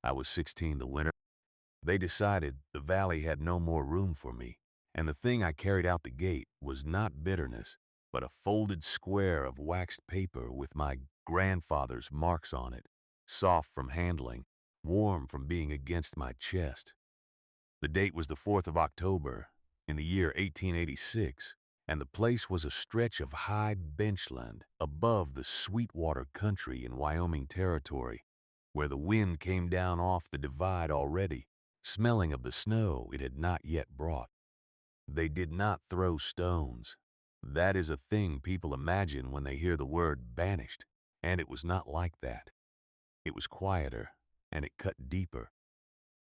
I was 16 the winter. They decided the valley had no more room for me, and the thing I carried out the gate was not bitterness, but a folded square of waxed paper with my grandfather's marks on it, soft from handling, warm from being against my chest. The date was the 4th of October, in the year 1886, and the place was a stretch of high benchland above the Sweetwater country in Wyoming Territory, where the wind came down off the divide already, smelling of the snow it had not yet brought. They did not throw stones. That is a thing people imagine when they hear the word banished, and it was not like that. It was quieter, and it cut deeper.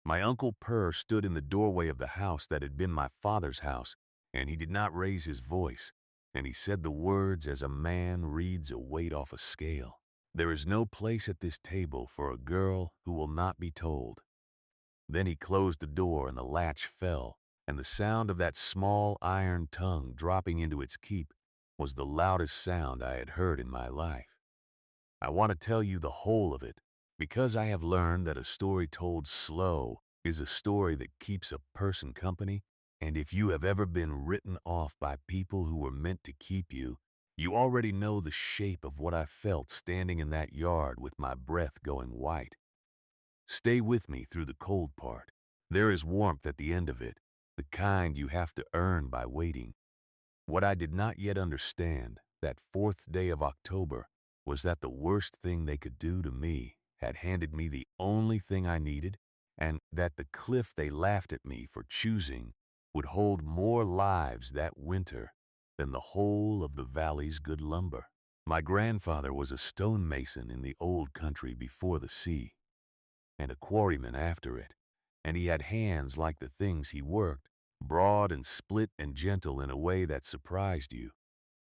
My Uncle Purr stood in the doorway of the house that had been my father's house, and he did not raise his voice, and he said the words as a man reads a weight off a scale. There is no place at this table for a girl who will not be told. Then he closed the door and the latch fell, and the sound of that small iron tongue dropping into its keep was the loudest sound I had heard in my life. I want to tell you the whole of it, because I have learned that a story told slow is a story that keeps a person company, and if you have ever been written off by people who were meant to keep you, you already know the shape of what I felt standing in that yard with my breath going white. Stay with me through the cold part. There is warmth at the end of it, the kind you have to earn by waiting. What I did not yet understand, that 4th day of October, was that the worst thing they could do to me had handed me the only thing I needed, and that the cliff they laughed at me for choosing would hold more lives that winter than the whole of the valley's good lumber. My grandfather was a stonemason in the old country before the sea, and a quarryman after it, and he had hands like the things he worked, broad and split and gentle in a way that surprised you.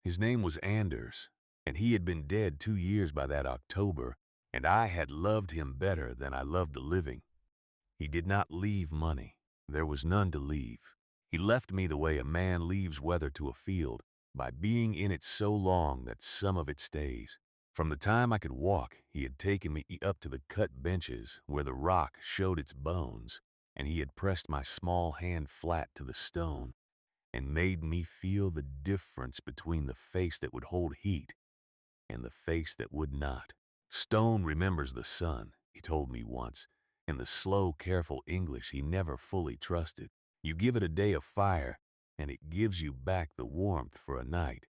His name was Anders, and he had been dead 2 years by that October, and I had loved him better than I loved the living. He did not leave money. There was none to leave. He left me the way a man leaves weather to a field, by being in it so long that some of it stays. From the time I could walk, he had taken me up to the cut benches where the rock showed its bones, and he had pressed my small hand flat to the stone and made me feel the difference between the face that would hold heat and the face that would not. Stone remembers the sun, he told me once, in the slow, careful English he never fully trusted. You give it a day of fire, and it gives you back the warmth for a night.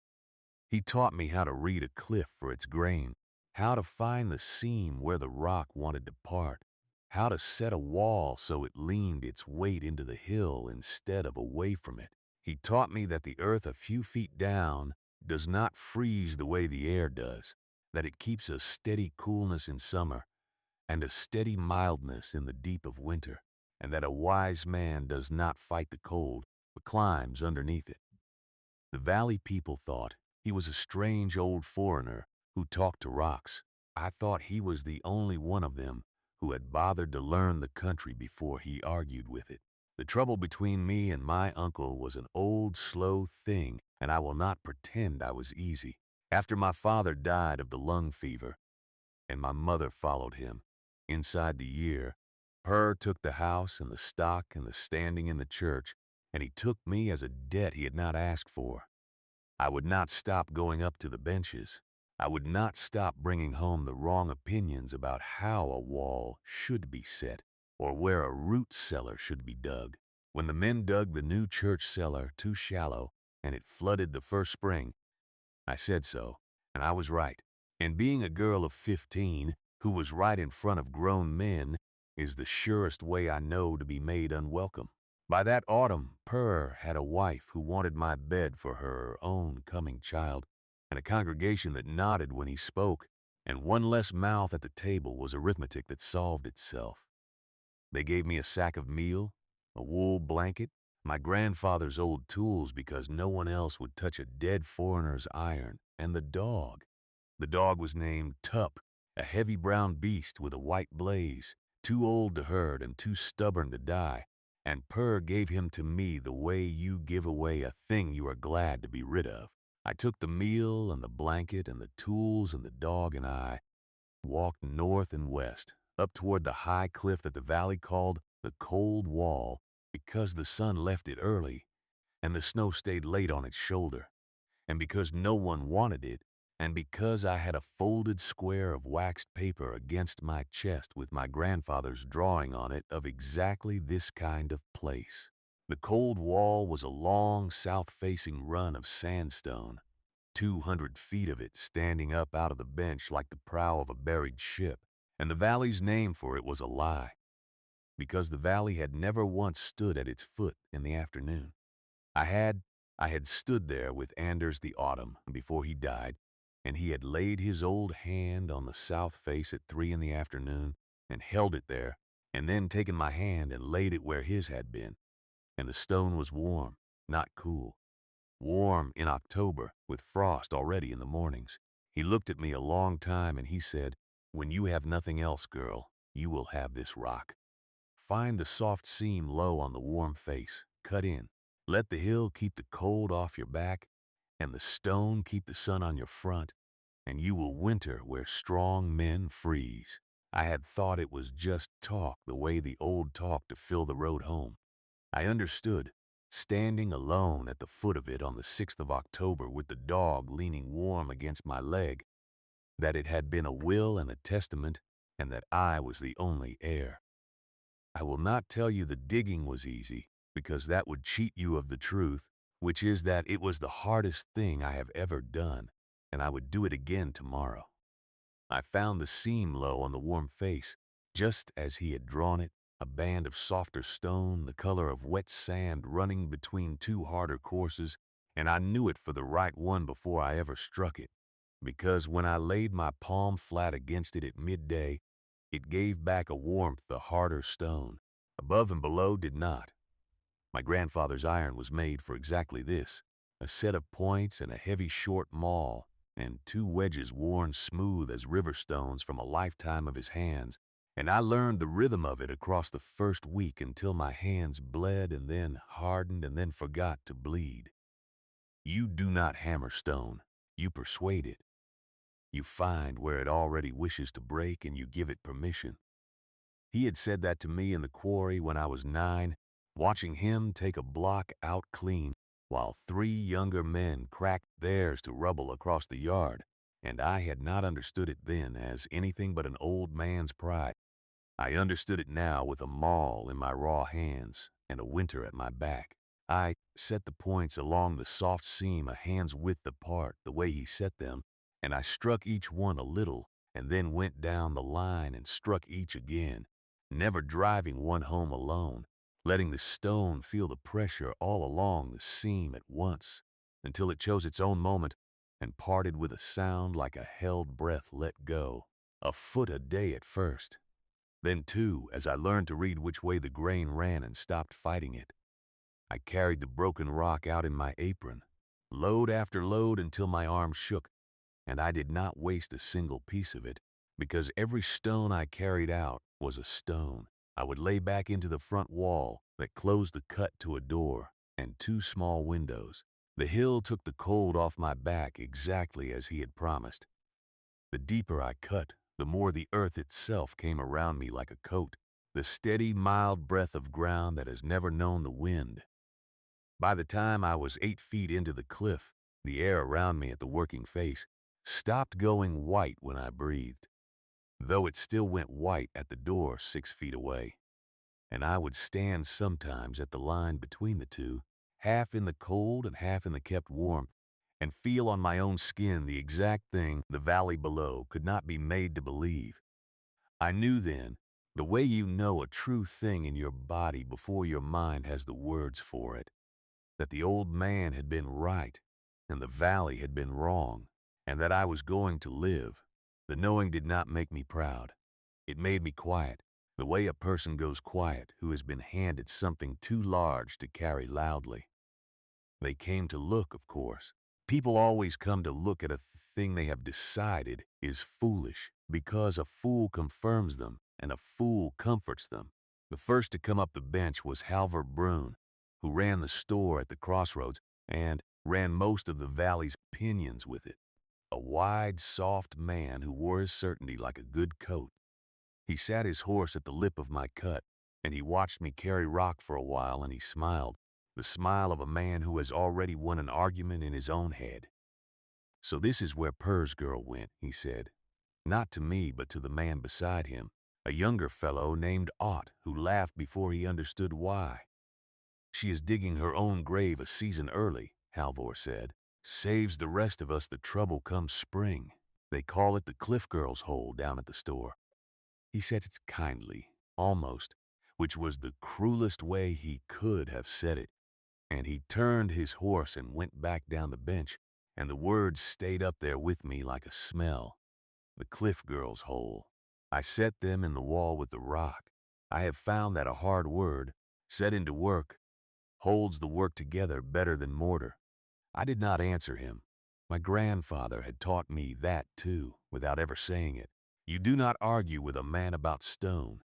He taught me how to read a cliff for its grain, how to find the seam where the rock wanted to part, how to set a wall so it leaned its weight into the hill instead of away from it. He taught me that the earth a few feet down does not freeze the way the air does, that it keeps a steady coolness in summer and a steady mildness in the deep of winter, and that a wise man does not fight the cold, but climbs underneath it. The valley people thought he was a strange old foreigner who talked to rocks. I thought he was the only one of them who had bothered to learn the country before he argued with it. The trouble between me and my uncle was an old, slow thing, and I will not pretend I was easy. After my father died of the lung fever, and my mother followed him, inside the year, Purr took the house and the stock and the standing in the church, and he took me as a debt he had not asked for. I would not stop going up to the benches. I would not stop bringing home the wrong opinions about how a wall should be set or where a root cellar should be dug. When the men dug the new church cellar too shallow and it flooded the first spring, I said so, and I was right. And being a girl of 15 who was right in front of grown men is the surest way I know to be made unwelcome. By that autumn, Purr had a wife who wanted my bed for her own coming child, and a congregation that nodded when he spoke, and one less mouth at the table was arithmetic that solved itself. They gave me a sack of meal, a wool blanket, my grandfather's old tools because no one else would touch a dead foreigner's iron, and the dog. The dog was named Tup, a heavy brown beast with a white blaze, too old to herd and too stubborn to die, and Purr gave him to me the way you give away a thing you are glad to be rid of. I took the meal and the blanket and the tools and the dog and I walked north and west, up toward the high cliff that the valley called the Cold Wall because the sun left it early and the snow stayed late on its shoulder, and because no one wanted it, and because I had a folded square of waxed paper against my chest with my grandfather's drawing on it of exactly this kind of place. The Cold Wall was a long south-facing run of sandstone, 200 feet of it standing up out of the bench like the prow of a buried ship, and the valley's name for it was a lie, because the valley had never once stood at its foot in the afternoon. I had I had stood there with Anders the autumn before he died, and he had laid his old hand on the south face at 3 in the afternoon and held it there, and then taken my hand and laid it where his had been, and the stone was warm, not cool. Warm in October, with frost already in the mornings. He looked at me a long time and he said, "When you have nothing else, girl, you will have this rock. Find the soft seam low on the warm face, cut in. Let the hill keep the cold off your back, and the stone keep the sun on your front, and you will winter where strong men freeze." I had thought it was just talk the way the old talk to fill the road home. I understood, standing alone at the foot of it on the 6th of October with the dog leaning warm against my leg, that it had been a will and a testament, and that I was the only heir. I will not tell you the digging was easy, because that would cheat you of the truth, which is that it was the hardest thing I have ever done, and I would do it again tomorrow. I found the seam low on the warm face, just as he had drawn it, a band of softer stone, the color of wet sand running between two harder courses, and I knew it for the right one before I ever struck it, because when I laid my palm flat against it at midday, it gave back a warmth the harder stone, above and below, did not. My grandfather's iron was made for exactly this, a set of points and a heavy short maul, and 2 wedges worn smooth as river stones from a lifetime of his hands, and I learned the rhythm of it across the first week until my hands bled and then hardened and then forgot to bleed. You do not hammer stone, you persuade it. You find where it already wishes to break and you give it permission. He had said that to me in the quarry when I was 9, watching him take a block out clean while 3 younger men cracked theirs to rubble across the yard, and I had not understood it then as anything but an old man's pride. I understood it now with a maul in my raw hands and a winter at my back. I set the points along the soft seam a hand's width apart the way he set them, and I struck each one a little and then went down the line and struck each again, never driving one home alone, letting the stone feel the pressure all along the seam at once until it chose its own moment and parted with a sound like a held breath let go, a foot a day at first. Then, too, as I learned to read which way the grain ran and stopped fighting it, I carried the broken rock out in my apron, load after load until my arm shook, and I did not waste a single piece of it, because every stone I carried out was a stone I would lay back into the front wall that closed the cut to a door and 2 small windows. The hill took the cold off my back exactly as he had promised. The deeper I cut, the more the earth itself came around me like a coat, the steady, mild breath of ground that has never known the wind. By the time I was 8 feet into the cliff, the air around me at the working face stopped going white when I breathed, though it still went white at the door 6 feet away. And I would stand sometimes at the line between the two, half in the cold and half in the kept warmth, and feel on my own skin the exact thing the valley below could not be made to believe. I knew then, the way you know a true thing in your body before your mind has the words for it, that the old man had been right and the valley had been wrong, and that I was going to live. The knowing did not make me proud. It made me quiet, the way a person goes quiet who has been handed something too large to carry loudly. They came to look, of course. People always come to look at a thing they have decided is foolish, because a fool confirms them and a fool comforts them. The first to come up the bench was Halvor Brune, who ran the store at the crossroads and ran most of the valley's opinions with it. A wide, soft man who wore his certainty like a good coat. He sat his horse at the lip of my cut, and he watched me carry rock for a while, and he smiled, the smile of a man who has already won an argument in his own head. "So this is where Purr's girl went," he said. Not to me, but to the man beside him, a younger fellow named Ott, who laughed before he understood why. "She is digging her own grave a season early," Halvor said. "Saves the rest of us the trouble come spring. They call it the Cliff Girl's hole down at the store." He said it kindly, almost, which was the cruelest way he could have said it. And he turned his horse and went back down the bench, and the words stayed up there with me like a smell. The Cliff Girl's hole. I set them in the wall with the rock. I have found that a hard word, set into work, holds the work together better than mortar. I did not answer him. My grandfather had taught me that too, without ever saying it. You do not argue with a man about stone.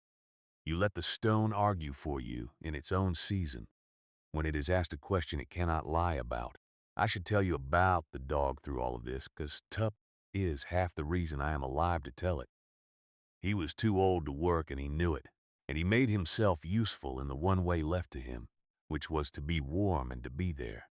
You let the stone argue for you in its own season. When it is asked a question it cannot lie about. I should tell you about the dog through all of this, 'cause Tup is half the reason I am alive to tell it. He was too old to work and he knew it, and he made himself useful in the one way left to him, which was to be warm and to be there.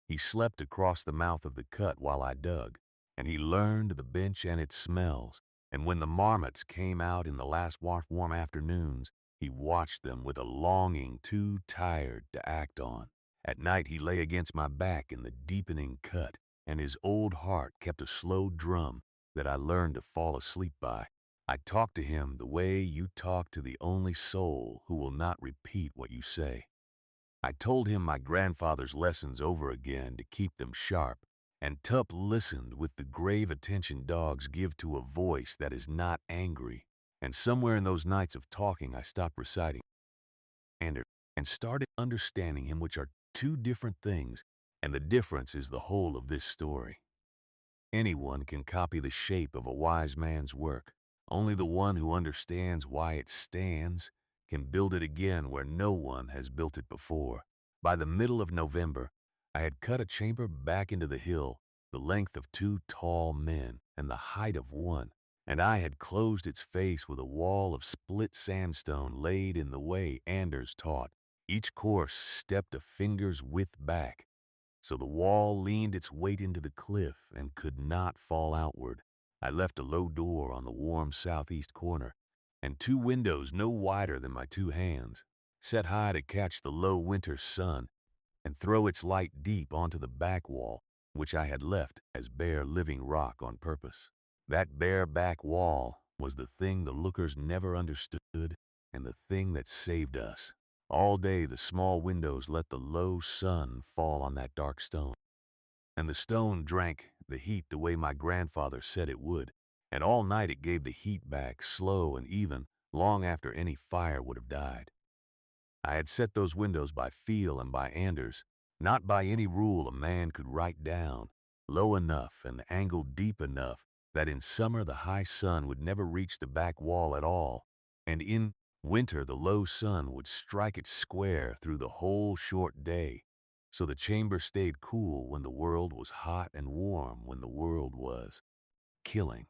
He slept across the mouth of the cut while I dug, and he learned the bench and its smells, and when the marmots came out in the last warm afternoons, he watched them with a longing too tired to act on. At night he lay against my back in the deepening cut, and his old heart kept a slow drum that I learned to fall asleep by. I talked to him the way you talk to the only soul who will not repeat what you say. I told him my grandfather's lessons over again to keep them sharp, and Tup listened with the grave attention dogs give to a voice that is not angry. And somewhere in those nights of talking I stopped reciting and started understanding him, which are two different things, and the difference is the whole of this story. Anyone can copy the shape of a wise man's work. Only the one who understands why it stands can build it again where no one has built it before. By the middle of November, I had cut a chamber back into the hill, the length of two tall men and the height of one, and I had closed its face with a wall of split sandstone laid in the way Anders taught. Each course stepped a finger's width back, so the wall leaned its weight into the cliff and could not fall outward. I left a low door on the warm southeast corner, and two windows no wider than my two hands, set high to catch the low winter sun and throw its light deep onto the back wall, which I had left as bare living rock on purpose. That bare back wall was the thing the lookers never understood and the thing that saved us. All day the small windows let the low sun fall on that dark stone, and the stone drank the heat the way my grandfather said it would, and all night it gave the heat back slow and even, long after any fire would have died. I had set those windows by feel and by Anders, not by any rule a man could write down, low enough and angled deep enough that in summer the high sun would never reach the back wall at all, and in winter the low sun would strike it square through the whole short day, so the chamber stayed cool when the world was hot and warm when the world was killing.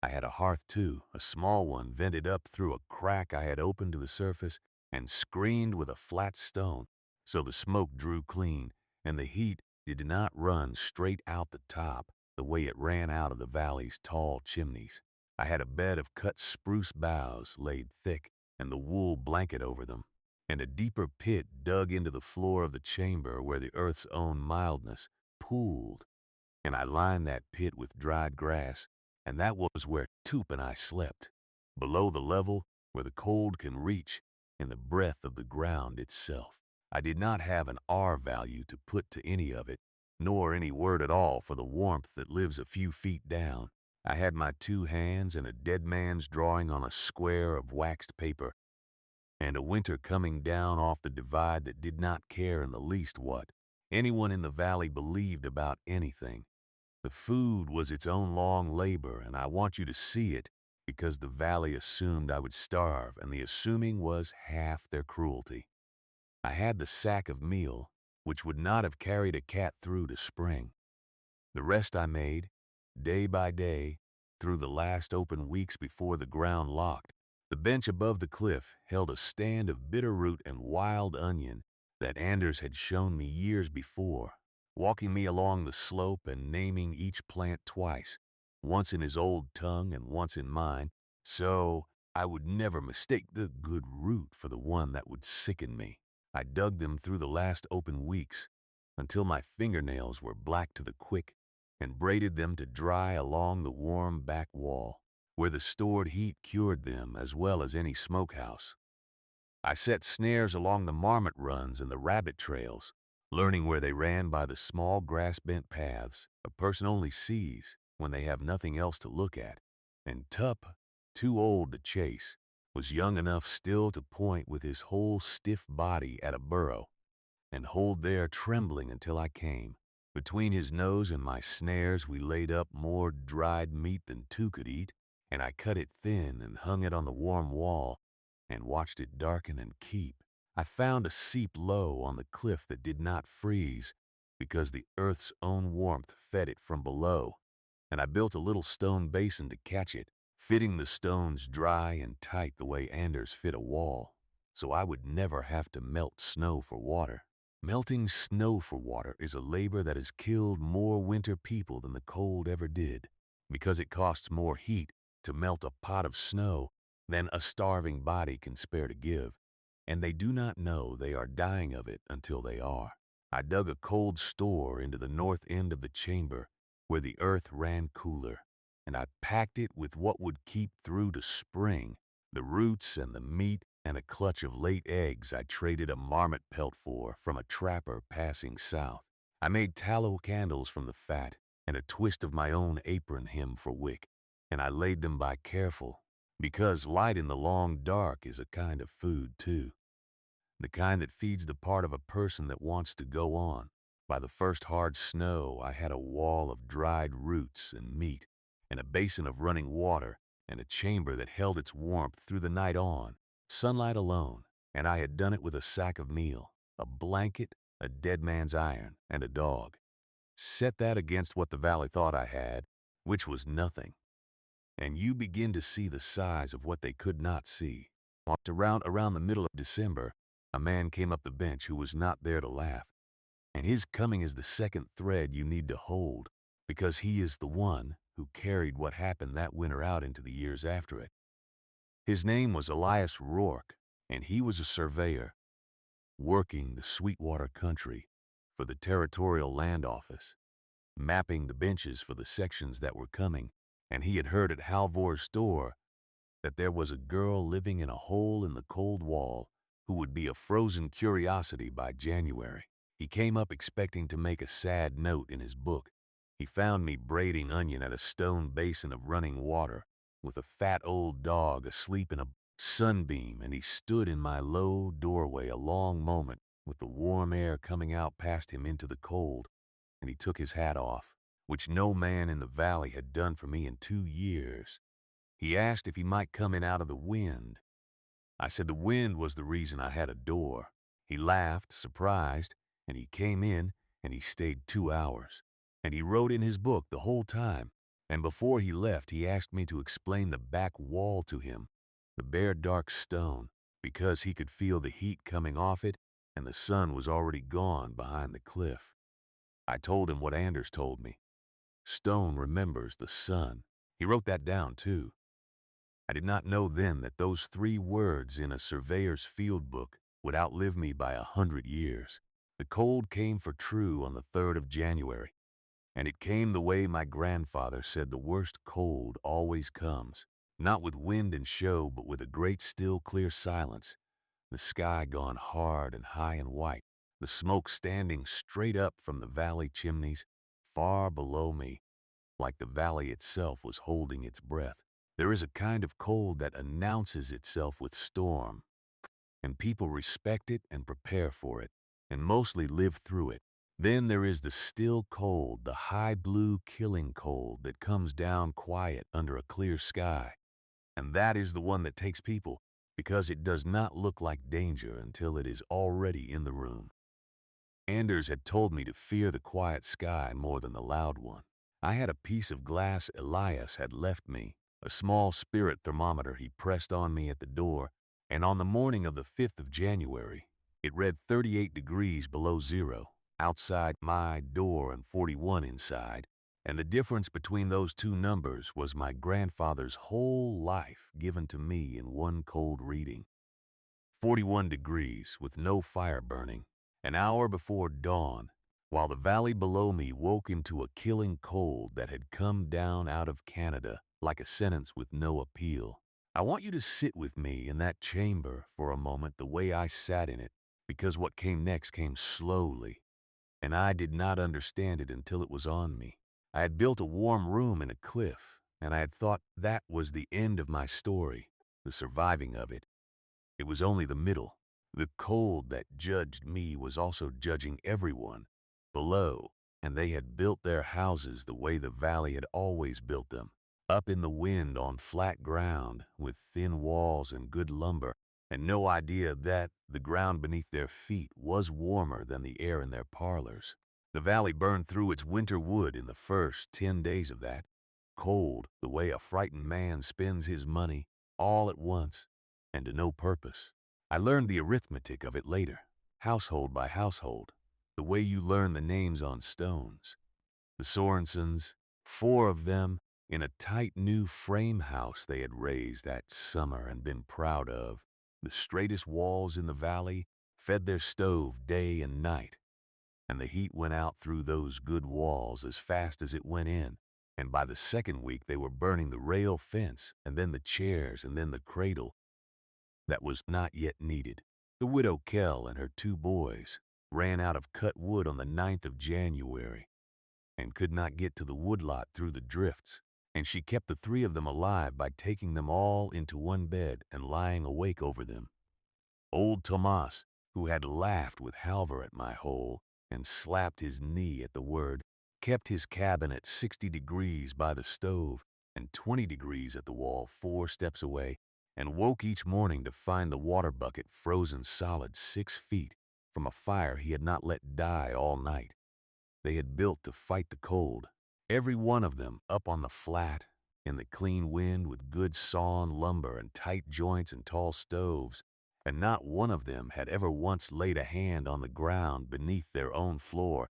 I had a hearth too, a small one vented up through a crack I had opened to the surface and screened with a flat stone, so the smoke drew clean and the heat did not run straight out the top the way it ran out of the valley's tall chimneys. I had a bed of cut spruce boughs laid thick and the wool blanket over them, and a deeper pit dug into the floor of the chamber where the earth's own mildness pooled, and I lined that pit with dried grass, and that was where Toop and I slept, below the level where the cold can reach, in the breath of the ground itself. I did not have an R value to put to any of it, nor any word at all for the warmth that lives a few feet down. I had my two hands and a dead man's drawing on a square of waxed paper, and a winter coming down off the divide that did not care in the least what anyone in the valley believed about anything. The food was its own long labor, and I want you to see it because the valley assumed I would starve, and the assuming was half their cruelty. I had the sack of meal, which would not have carried a cat through to spring. The rest I made, day by day, through the last open weeks before the ground locked. The bench above the cliff held a stand of bitter root and wild onion that Anders had shown me years before, walking me along the slope and naming each plant twice, once in his old tongue and once in mine, so I would never mistake the good root for the one that would sicken me. I dug them through the last open weeks until my fingernails were black to the quick and braided them to dry along the warm back wall, where the stored heat cured them as well as any smokehouse. I set snares along the marmot runs and the rabbit trails, learning where they ran by the small grass-bent paths a person only sees when they have nothing else to look at. And Tup, too old to chase, was young enough still to point with his whole stiff body at a burrow and hold there trembling until I came. Between his nose and my snares we laid up more dried meat than two could eat, and I cut it thin and hung it on the warm wall and watched it darken and keep. I found a seep low on the cliff that did not freeze because the earth's own warmth fed it from below, and I built a little stone basin to catch it, fitting the stones dry and tight the way Anders fit a wall, so I would never have to melt snow for water. Melting snow for water is a labor that has killed more winter people than the cold ever did, because it costs more heat to melt a pot of snow than a starving body can spare to give, and they do not know they are dying of it until they are. I dug a cold store into the north end of the chamber where the earth ran cooler, and I packed it with what would keep through to spring, the roots and the meat and a clutch of late eggs I traded a marmot pelt for from a trapper passing south. I made tallow candles from the fat and a twist of my own apron hem for wick, and I laid them by careful, because light in the long dark is a kind of food too, the kind that feeds the part of a person that wants to go on. By the first hard snow, I had a wall of dried roots and meat, and a basin of running water, and a chamber that held its warmth through the night on, sunlight alone, and I had done it with a sack of meal, a blanket, a dead man's iron, and a dog. Set that against what the valley thought I had, which was nothing, and you begin to see the size of what they could not see. Around the middle of December, a man came up the bench who was not there to laugh, and his coming is the second thread you need to hold, because he is the one who carried what happened that winter out into the years after it. His name was Elias Rourke, and he was a surveyor, working the Sweetwater country for the Territorial Land Office, mapping the benches for the sections that were coming, and he had heard at Halvor's store that there was a girl living in a hole in the cold wall who would be a frozen curiosity by January. He came up expecting to make a sad note in his book. He found me braiding onion at a stone basin of running water with a fat old dog asleep in a sunbeam, and he stood in my low doorway a long moment with the warm air coming out past him into the cold, and he took his hat off, which no man in the valley had done for me in 2 years. He asked if he might come in out of the wind. I said the wind was the reason I had a door. He laughed, surprised, and he came in, and he stayed 2 hours. And he wrote in his book the whole time, and before he left he asked me to explain the back wall to him, the bare dark stone, because he could feel the heat coming off it, and the sun was already gone behind the cliff. I told him what Anders told me. Stone remembers the sun. He wrote that down too. I did not know then that those 3 words in a surveyor's field book would outlive me by 100 years. The cold came for true on the 3rd of January, and it came the way my grandfather said the worst cold always comes, not with wind and show, but with a great still clear silence, the sky gone hard and high and white, the smoke standing straight up from the valley chimneys far below me, like the valley itself was holding its breath. There is a kind of cold that announces itself with storm, and people respect it and prepare for it, and mostly live through it. Then there is the still cold, the high blue killing cold that comes down quiet under a clear sky, and that is the one that takes people, because it does not look like danger until it is already in the room. Anders had told me to fear the quiet sky more than the loud one. I had a piece of glass Elias had left me, a small spirit thermometer he pressed on me at the door, and on the morning of the 5th of January, it read 38 degrees below zero outside my door and 41 inside, and the difference between those two numbers was my grandfather's whole life given to me in one cold reading. 41 degrees with no fire burning, an hour before dawn, while the valley below me woke into a killing cold that had come down out of Canada like a sentence with no appeal. I want you to sit with me in that chamber for a moment the way I sat in it, because what came next came slowly, and I did not understand it until it was on me. I had built a warm room in a cliff, and I had thought that was the end of my story, the surviving of it. It was only the middle. The cold that judged me was also judging everyone below, and they had built their houses the way the valley had always built them, up in the wind on flat ground with thin walls and good lumber, and no idea that the ground beneath their feet was warmer than the air in their parlors. The valley burned through its winter wood in the first 10 days of that, cold the way a frightened man spends his money all at once and to no purpose. I learned the arithmetic of it later, household by household, the way you learn the names on stones. The Sorensons, 4 of them, in a tight new frame house they had raised that summer and been proud of. The straightest walls in the valley fed their stove day and night, and the heat went out through those good walls as fast as it went in, and by the second week they were burning the rail fence and then the chairs and then the cradle that was not yet needed. The widow Kell and her 2 boys ran out of cut wood on the 9th of January and could not get to the woodlot through the drifts, and she kept the 3 of them alive by taking them all into one bed and lying awake over them. Old Tomas, who had laughed with Halvor at my hole and slapped his knee at the word, kept his cabin at 60 degrees by the stove and 20 degrees at the wall 4 steps away, and woke each morning to find the water bucket frozen solid 6 feet from a fire he had not let die all night. They had built to fight the cold, every one of them up on the flat, in the clean wind with good sawn lumber and tight joints and tall stoves, and not one of them had ever once laid a hand on the ground beneath their own floor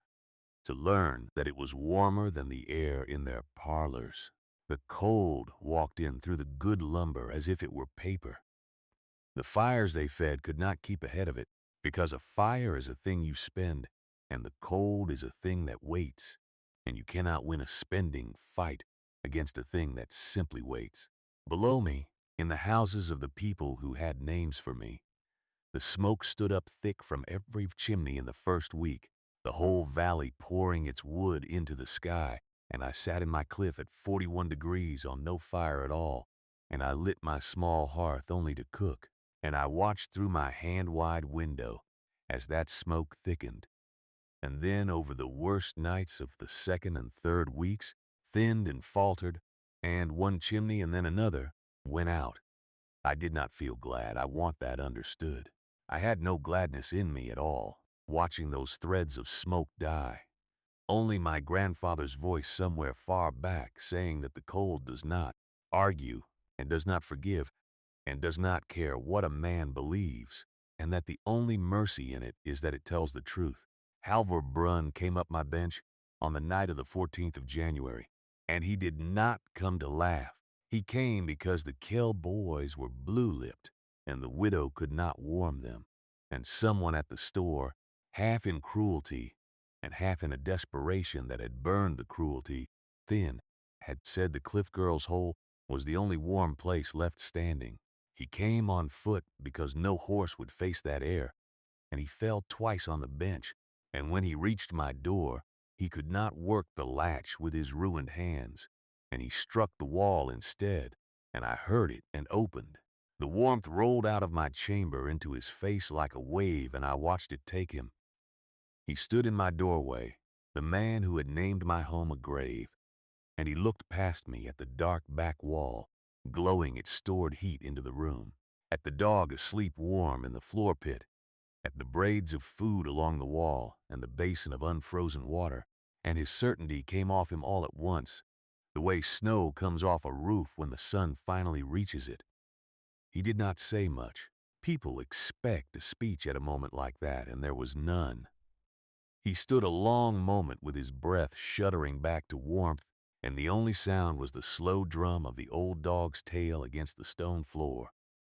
to learn that it was warmer than the air in their parlors. The cold walked in through the good lumber as if it were paper. The fires they fed could not keep ahead of it, because a fire is a thing you spend, and the cold is a thing that waits, and you cannot win a spending fight against a thing that simply waits. Below me, in the houses of the people who had names for me, the smoke stood up thick from every chimney in the first week, the whole valley pouring its wood into the sky, and I sat in my cliff at 41 degrees on no fire at all, and I lit my small hearth only to cook, and I watched through my hand-wide window as that smoke thickened, and then over the worst nights of the second and third weeks, thinned and faltered, and one chimney and then another went out. I did not feel glad, I want that understood. I had no gladness in me at all, watching those threads of smoke die. Only my grandfather's voice somewhere far back saying that the cold does not argue and does not forgive and does not care what a man believes, and that the only mercy in it is that it tells the truth. Halvor Brunn came up my bench on the night of the 14th of January, and he did not come to laugh. He came because the Kell boys were blue-lipped, and the widow could not warm them, and someone at the store, half in cruelty and half in a desperation that had burned the cruelty thin, had said the Cliff Girl's hole was the only warm place left standing. He came on foot because no horse would face that air, and he fell twice on the bench, and when he reached my door, he could not work the latch with his ruined hands, and he struck the wall instead, and I heard it and opened. The warmth rolled out of my chamber into his face like a wave, and I watched it take him. He stood in my doorway, the man who had named my home a grave, and he looked past me at the dark back wall, glowing its stored heat into the room, at the dog asleep warm in the floor pit, at the braids of food along the wall and the basin of unfrozen water, and his certainty came off him all at once, the way snow comes off a roof when the sun finally reaches it. He did not say much. People expect a speech at a moment like that, and there was none. He stood a long moment with his breath shuddering back to warmth, and the only sound was the slow drum of the old dog's tail against the stone floor.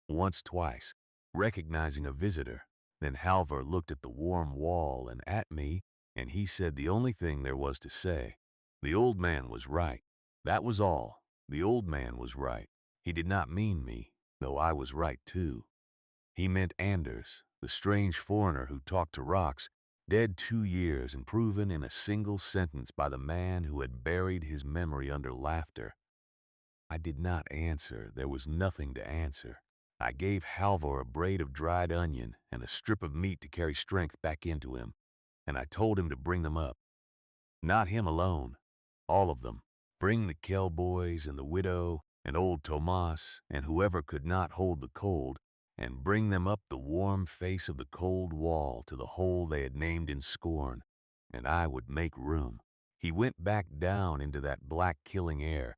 Once, twice, recognizing a visitor, then Halvor looked at the warm wall and at me, and he said the only thing there was to say. The old man was right. That was all. The old man was right. He did not mean me, though I was right too. He meant Anders, the strange foreigner who talked to rocks, dead 2 years and proven in a single sentence by the man who had buried his memory under laughter. I did not answer. There was nothing to answer. I gave Halvor a braid of dried onion and a strip of meat to carry strength back into him, and I told him to bring them up. Not him alone. All of them. Bring the Kell boys and the widow and old Tomas and whoever could not hold the cold, and bring them up the warm face of the cold wall to the hole they had named in scorn, and I would make room. He went back down into that black killing air,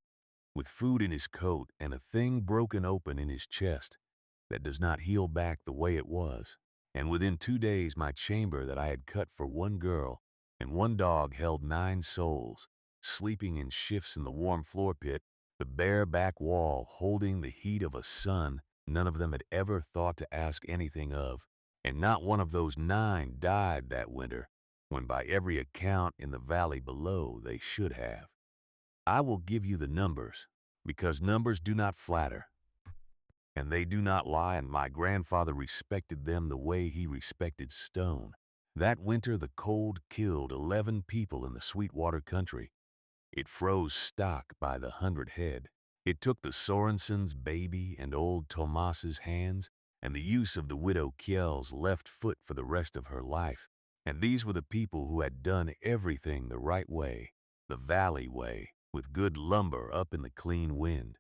with food in his coat and a thing broken open in his chest that does not heal back the way it was. And within 2 days my chamber that I had cut for one girl and one dog held 9 souls, sleeping in shifts in the warm floor pit, the bare back wall holding the heat of a sun none of them had ever thought to ask anything of, and not one of those 9 died that winter, when by every account in the valley below they should have. I will give you the numbers, because numbers do not flatter, and they do not lie, and my grandfather respected them the way he respected stone. That winter the cold killed 11 people in the Sweetwater country. It froze stock by the 100 head. It took the Sorensen's baby and old Tomas's hands, and the use of the widow Kjell's left foot for the rest of her life. And these were the people who had done everything the right way, the valley way, with good lumber up in the clean wind.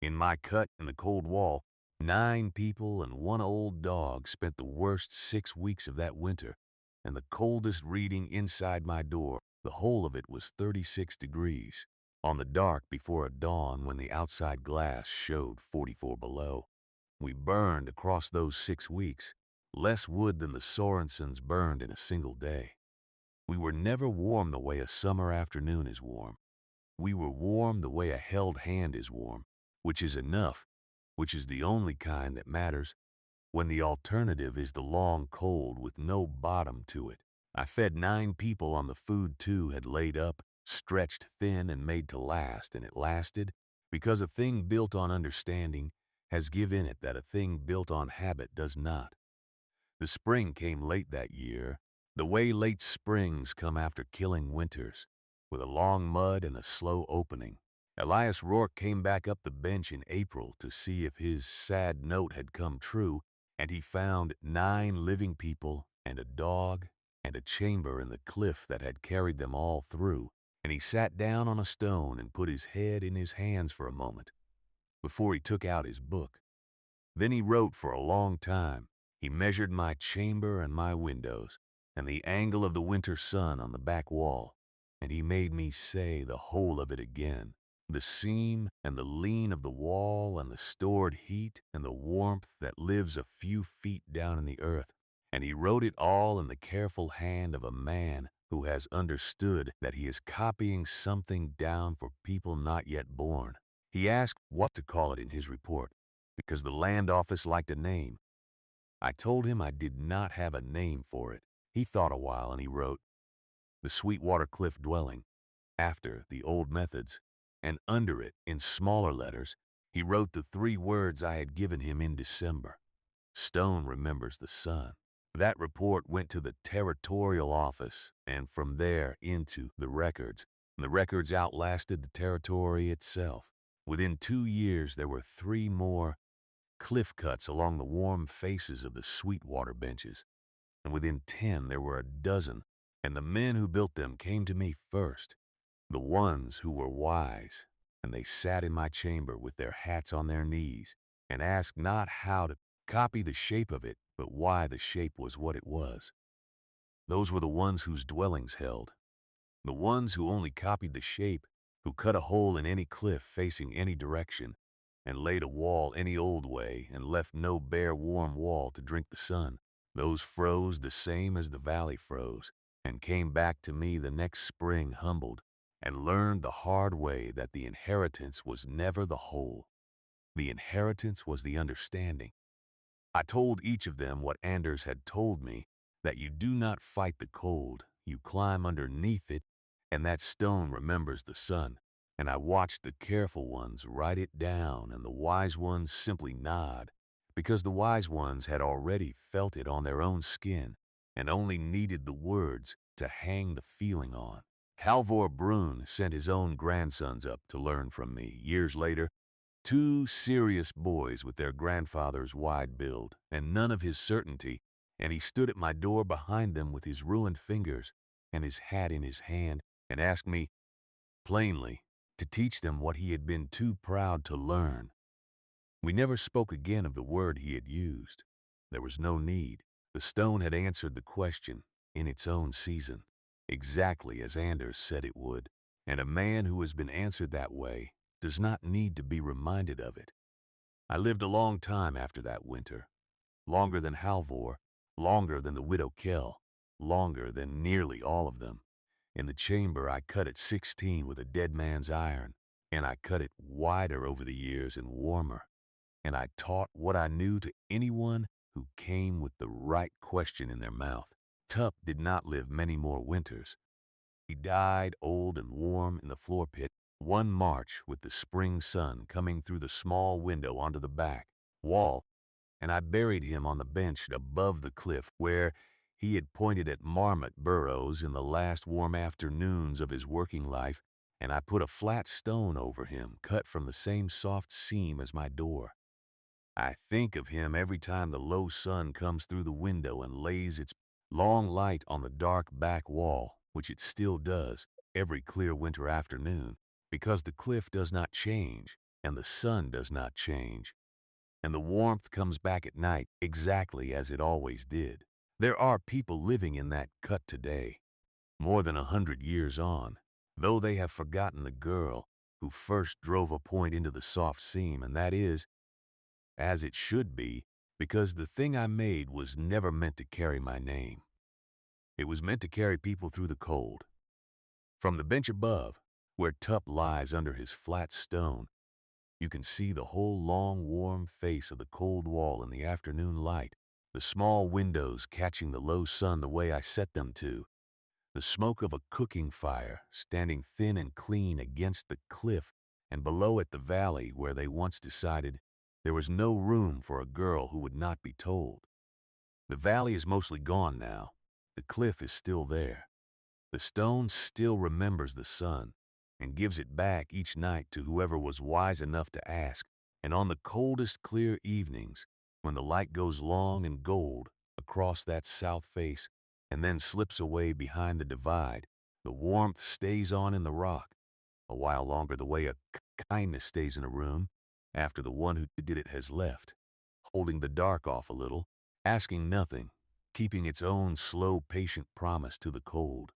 In my cut in the cold wall, 9 people and one old dog spent the worst 6 weeks of that winter, and the coldest reading inside my door, the whole of it was 36 degrees, on the dark before a dawn when the outside glass showed 44 below. We burned across those 6 weeks, less wood than the Sorensens burned in a single day. We were never warm the way a summer afternoon is warm. We were warm the way a held hand is warm, which is enough, which is the only kind that matters, when the alternative is the long cold with no bottom to it. I fed 9 people on the food 2 had laid up, stretched thin and made to last, and it lasted, because a thing built on understanding has give in it that a thing built on habit does not. The spring came late that year, the way late springs come after killing winters, with a long mud and a slow opening. Elias Rourke came back up the bench in April to see if his sad note had come true, and he found 9 living people and a dog and a chamber in the cliff that had carried them all through, and he sat down on a stone and put his head in his hands for a moment, before he took out his book. Then he wrote for a long time. He measured my chamber and my windows, and the angle of the winter sun on the back wall, and he made me say the whole of it again. The seam and the lean of the wall and the stored heat and the warmth that lives a few feet down in the earth, and he wrote it all in the careful hand of a man who has understood that he is copying something down for people not yet born. He asked what to call it in his report, because the land office liked a name. I told him I did not have a name for it. He thought a while and he wrote, "The Sweetwater Cliff Dwelling," after the old methods, and under it, in smaller letters, he wrote the 3 words I had given him in December. Stone remembers the sun. That report went to the territorial office, and from there into the records. The records outlasted the territory itself. Within 2 years, there were 3 more cliff cuts along the warm faces of the Sweetwater benches, and within 10 there were a dozen, and the men who built them came to me first, the ones who were wise, and they sat in my chamber with their hats on their knees, and asked not how to copy the shape of it, but why the shape was what it was. Those were the ones whose dwellings held. The ones who only copied the shape, who cut a hole in any cliff facing any direction, and laid a wall any old way and left no bare warm wall to drink the sun. Those froze the same as the valley froze, and came back to me the next spring humbled, and learned the hard way that the inheritance was never the whole. The inheritance was the understanding. I told each of them what Anders had told me, that you do not fight the cold, you climb underneath it, and that stone remembers the sun. And I watched the careful ones write it down and the wise ones simply nod, because the wise ones had already felt it on their own skin and only needed the words to hang the feeling on. Halvor Brun sent his own grandsons up to learn from me years later. Two serious boys with their grandfather's wide build, and none of his certainty, and he stood at my door behind them with his ruined fingers and his hat in his hand, and asked me, plainly, to teach them what he had been too proud to learn. We never spoke again of the word he had used. There was no need. The stone had answered the question in its own season, exactly as Anders said it would, and a man who has been answered that way does not need to be reminded of it. I lived a long time after that winter, longer than Halvor, longer than the widow Kell, longer than nearly all of them. In the chamber I cut at 16 with a dead man's iron, and I cut it wider over the years and warmer, and I taught what I knew to anyone who came with the right question in their mouth. Tup did not live many more winters. He died old and warm in the floor pit one March with the spring sun coming through the small window onto the back wall, and I buried him on the bench above the cliff where he had pointed at marmot burrows in the last warm afternoons of his working life, and I put a flat stone over him cut from the same soft seam as my door. I think of him every time the low sun comes through the window and lays its long light on the dark back wall, which it still does every clear winter afternoon, because the cliff does not change and the sun does not change, and the warmth comes back at night exactly as it always did. There are people living in that cut today, more than 100 years on, though they have forgotten the girl who first drove a point into the soft seam, and that is as it should be, because the thing I made was never meant to carry my name. It was meant to carry people through the cold. From the bench above, where Tup lies under his flat stone, you can see the whole long, warm face of the cold wall in the afternoon light, the small windows catching the low sun the way I set them to, the smoke of a cooking fire standing thin and clean against the cliff, and below it the valley where they once decided there was no room for a girl who would not be told. The valley is mostly gone now. The cliff is still there. The stone still remembers the sun and gives it back each night to whoever was wise enough to ask. And on the coldest clear evenings, when the light goes long and gold across that south face and then slips away behind the divide, the warmth stays on in the rock, a while longer the way a kindness stays in a room after the one who did it has left, holding the dark off a little, asking nothing, keeping its own slow, patient promise to the cold.